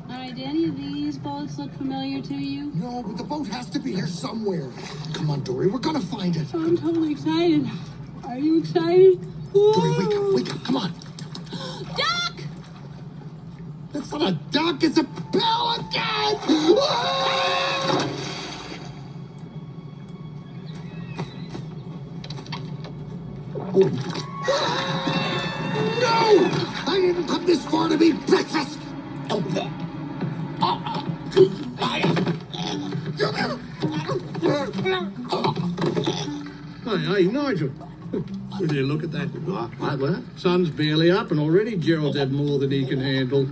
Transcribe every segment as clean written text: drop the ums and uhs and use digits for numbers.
Alright, do any of these boats look familiar to you? No, but the boat has to be here somewhere. Come on, Dory, we're gonna find it. I'm totally excited. Are you excited? Dory, wake up, come on. Duck! That's not a duck, it's a pelican! Ah! Oh. No! I didn't come this far to be breakfast! Hey, Nigel. Will you look at that? What? Sun's barely up and already Gerald's had more than he can handle.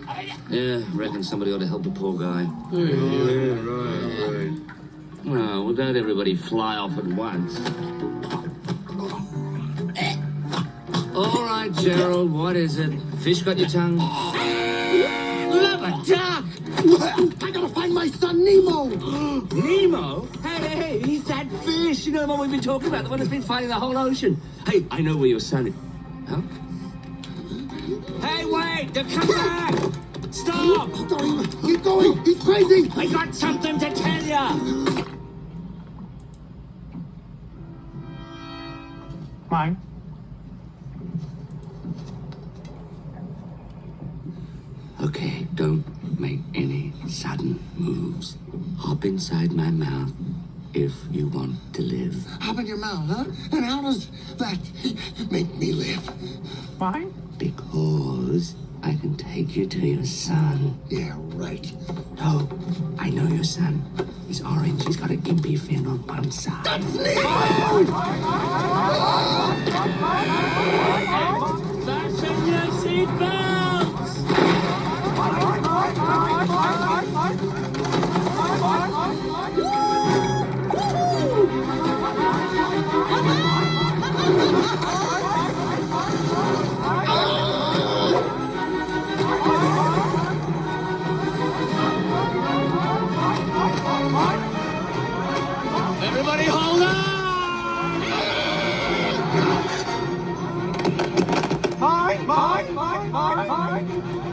Yeah, reckon somebody ought to help the poor guy. Right. Oh, well, don't everybody fly off at once. All right, Gerald, what is it? Fish got your tongue? Love a duck! I gotta find my son, Nemo! Nemo? Hey, he's that fish, you know the one we've been talking about, the one that's been fighting the whole ocean. Hey, I know where your son is. Huh? Hey, wait! Come back! Stop! Dory, keep going! He's crazy! I got something to tell you! Mine. Okay, don't make any sudden moves. Hop inside my mouth if you want to live. Hop in your mouth, huh? And how does that make me live? Mine? Because I can take you to your son. Yeah, right. Oh, I know your son. He's orange. He's got a gimpy fin on one side. That's Nemo! Fasten your seatbelts! Everybody hold on! Mine.